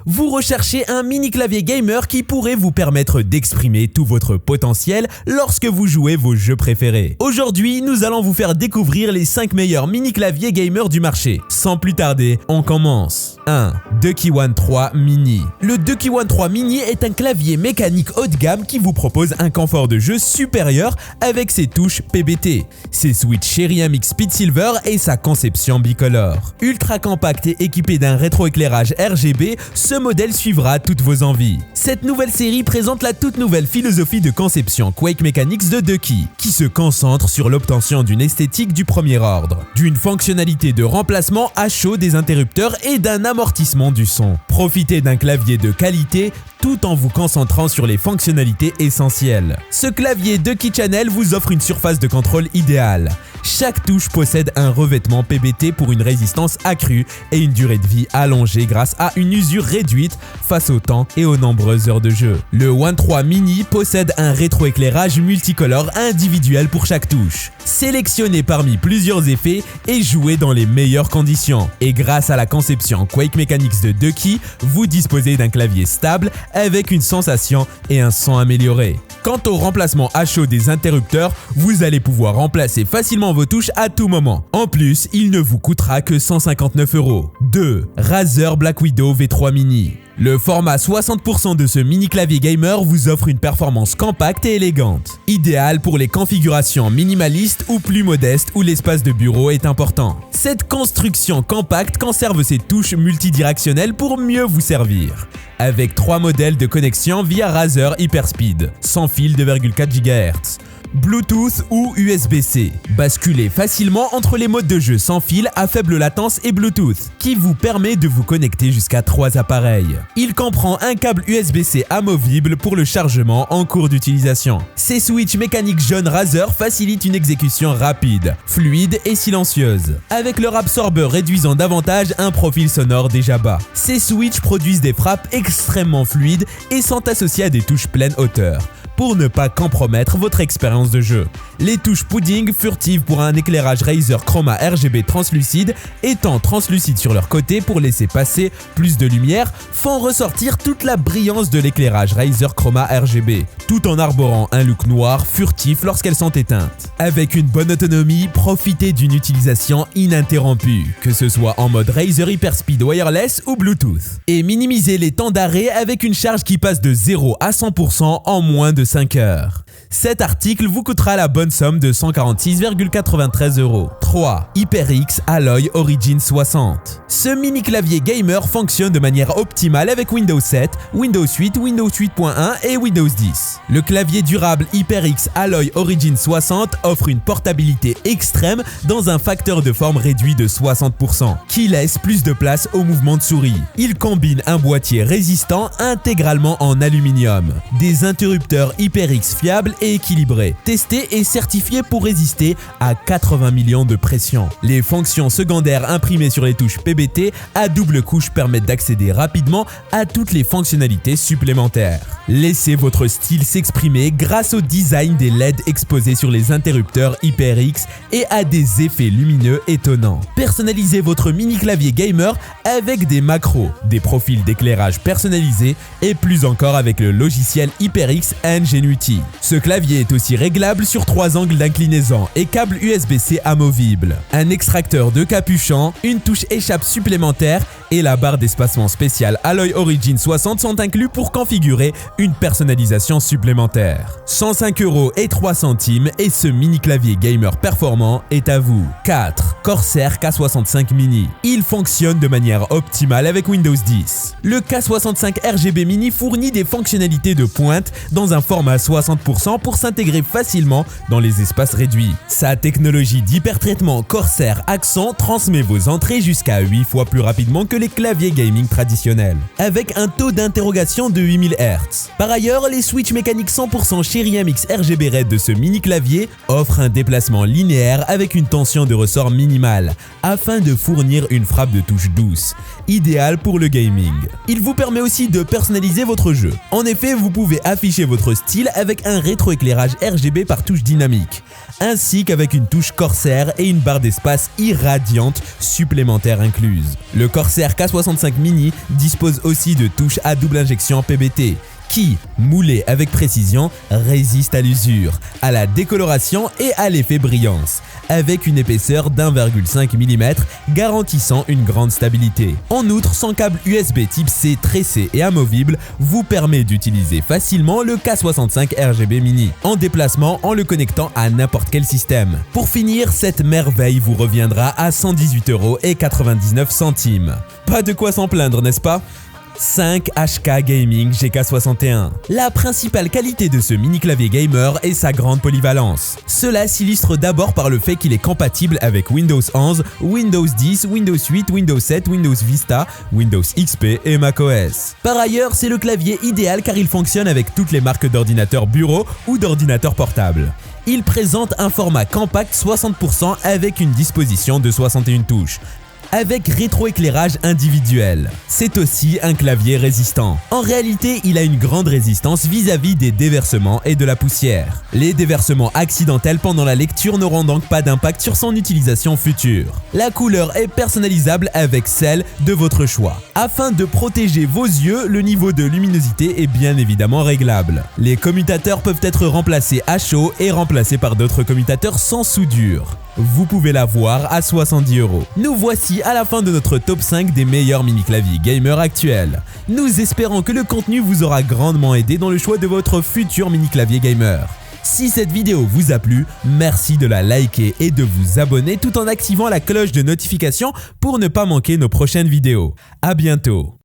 Vous recherchez un mini clavier gamer qui pourrait vous permettre d'exprimer tout votre potentiel lorsque vous jouez vos jeux préférés. Aujourd'hui, nous allons vous faire découvrir les 5 meilleurs mini claviers gamer du marché. Sans plus tarder, on commence. 1. Ducky One 3 Mini. Le Ducky One 3 Mini est un clavier mécanique haut de gamme qui vous propose un confort de jeu supérieur avec ses touches PBT, ses switches Cherry MX Speed Silver et sa conception bicolore. Ultra compact et équipé d'un rétroéclairage RGB, ce modèle suivra toutes vos envies. Cette nouvelle série présente la toute nouvelle philosophie de conception Quake Mechanics de Ducky, qui se concentre sur l'obtention d'une esthétique du premier ordre, d'une fonctionnalité de remplacement à chaud des interrupteurs et d'un amortissement du son. Profitez d'un clavier de qualité tout en vous concentrant sur les fonctionnalités essentielles. Ce clavier Ducky Channel vous offre une surface de contrôle idéale. Chaque touche possède un revêtement PBT pour une résistance accrue et une durée de vie allongée grâce à une usure réduite face au temps et aux nombreuses heures de jeu. Le One 3 Mini possède un rétroéclairage multicolore individuel pour chaque touche. Sélectionnez parmi plusieurs effets et jouez dans les meilleures conditions. Et grâce à la conception Quake Mechanics de Ducky, vous disposez d'un clavier stable avec une sensation et un son amélioré. Quant au remplacement à chaud des interrupteurs, vous allez pouvoir remplacer facilement vos touches à tout moment. En plus, il ne vous coûtera que 159 €. 2. Razer Black Widow V3 Mini. Le format 60% de ce mini clavier gamer vous offre une performance compacte et élégante, idéale pour les configurations minimalistes ou plus modestes où l'espace de bureau est important. Cette construction compacte conserve ses touches multidirectionnelles pour mieux vous servir, avec 3 modèles de connexion via Razer Hyperspeed, sans fil 2,4 GHz. Bluetooth ou USB-C. Basculez facilement entre les modes de jeu sans fil à faible latence et Bluetooth, qui vous permet de vous connecter jusqu'à 3 appareils. Il comprend un câble USB-C amovible pour le chargement en cours d'utilisation. Ces switches mécaniques jaunes Razer facilitent une exécution rapide, fluide et silencieuse, avec leur absorbeur réduisant davantage un profil sonore déjà bas. Ces switches produisent des frappes extrêmement fluides et sont associés à des touches pleine hauteur, pour ne pas compromettre votre expérience de jeu. Les touches pudding furtives pour un éclairage Razer Chroma RGB translucide, étant translucides sur leur côté pour laisser passer plus de lumière, font ressortir toute la brillance de l'éclairage Razer Chroma RGB, tout en arborant un look noir furtif lorsqu'elles sont éteintes. Avec une bonne autonomie, profitez d'une utilisation ininterrompue, que ce soit en mode Razer Hyperspeed Wireless ou Bluetooth. Et minimisez les temps d'arrêt avec une charge qui passe de 0 à 100% en moins de 5 heures. Cet article vous coûtera la bonne somme de 146,93 €. 3. HyperX Alloy Origin 60. Ce mini clavier gamer fonctionne de manière optimale avec Windows 7, Windows 8, Windows 8.1 et Windows 10. Le clavier durable HyperX Alloy Origin 60 offre une portabilité extrême dans un facteur de forme réduit de 60%, qui laisse plus de place au mouvement de souris. Il combine un boîtier résistant intégralement en aluminium, des interrupteurs HyperX fiables et équilibré, testé et certifié pour résister à 80 millions de pressions. Les fonctions secondaires imprimées sur les touches PBT à double couche permettent d'accéder rapidement à toutes les fonctionnalités supplémentaires. Laissez votre style s'exprimer grâce au design des LED exposés sur les interrupteurs HyperX et à des effets lumineux étonnants. Personnalisez votre mini clavier gamer avec des macros, des profils d'éclairage personnalisés et plus encore avec le logiciel HyperX Ingenuity. Ce clavier est aussi réglable sur 3 angles d'inclinaison et câble USB-C amovible. Un extracteur de capuchon, une touche échappe supplémentaire et la barre d'espacement spéciale Alloy Origin 60 sont inclus pour configurer une personnalisation supplémentaire. 105,03 € et ce mini clavier gamer performant est à vous. 4. Corsair K65 Mini. Il fonctionne de manière optimale avec Windows 10. Le K65 RGB Mini fournit des fonctionnalités de pointe dans un format 60% pour s'intégrer facilement dans les espaces réduits. Sa technologie d'hypertraitement Corsair Accent transmet vos entrées jusqu'à 8 fois plus rapidement que les claviers gaming traditionnels, avec un taux d'interrogation de 8000 Hz. Par ailleurs, les switches mécaniques 100% Cherry MX RGB Red de ce mini clavier offrent un déplacement linéaire avec une tension de ressort minimale, afin de fournir une frappe de touche douce, idéale pour le gaming. Il vous permet aussi de personnaliser votre jeu. En effet, vous pouvez afficher votre style avec un rétroéclairage RGB par touche dynamique, ainsi qu'avec une touche Corsair et une barre d'espace irradiante supplémentaire incluse. Le Corsair K65 Mini dispose aussi de touches à double injection PBT, qui, moulées avec précision, résistent à l'usure, à la décoloration et à l'effet brillance, avec une épaisseur d'1,5 mm garantissant une grande stabilité. En outre, son câble USB type C tressé et amovible vous permet d'utiliser facilement le K65 RGB Mini, en déplacement en le connectant à n'importe quel système. Pour finir, cette merveille vous reviendra à 118,99 €. Pas de quoi s'en plaindre, n'est-ce pas ? 5 HK Gaming GK61. La principale qualité de ce mini clavier gamer est sa grande polyvalence. Cela s'illustre d'abord par le fait qu'il est compatible avec Windows 11, Windows 10, Windows 8, Windows 7, Windows Vista, Windows XP et macOS. Par ailleurs, c'est le clavier idéal car il fonctionne avec toutes les marques d'ordinateurs bureau ou d'ordinateurs portables. Il présente un format compact 60% avec une disposition de 61 touches, avec rétroéclairage individuel. C'est aussi un clavier résistant. En réalité, il a une grande résistance vis-à-vis des déversements et de la poussière. Les déversements accidentels pendant la lecture n'auront donc pas d'impact sur son utilisation future. La couleur est personnalisable avec celle de votre choix. Afin de protéger vos yeux, le niveau de luminosité est bien évidemment réglable. Les commutateurs peuvent être remplacés à chaud et remplacés par d'autres commutateurs sans soudure. Vous pouvez l'avoir à 70 €. Nous voici à la fin de notre top 5 des meilleurs mini-claviers gamer actuels. Nous espérons que le contenu vous aura grandement aidé dans le choix de votre futur mini-clavier gamer. Si cette vidéo vous a plu, merci de la liker et de vous abonner tout en activant la cloche de notification pour ne pas manquer nos prochaines vidéos. À bientôt.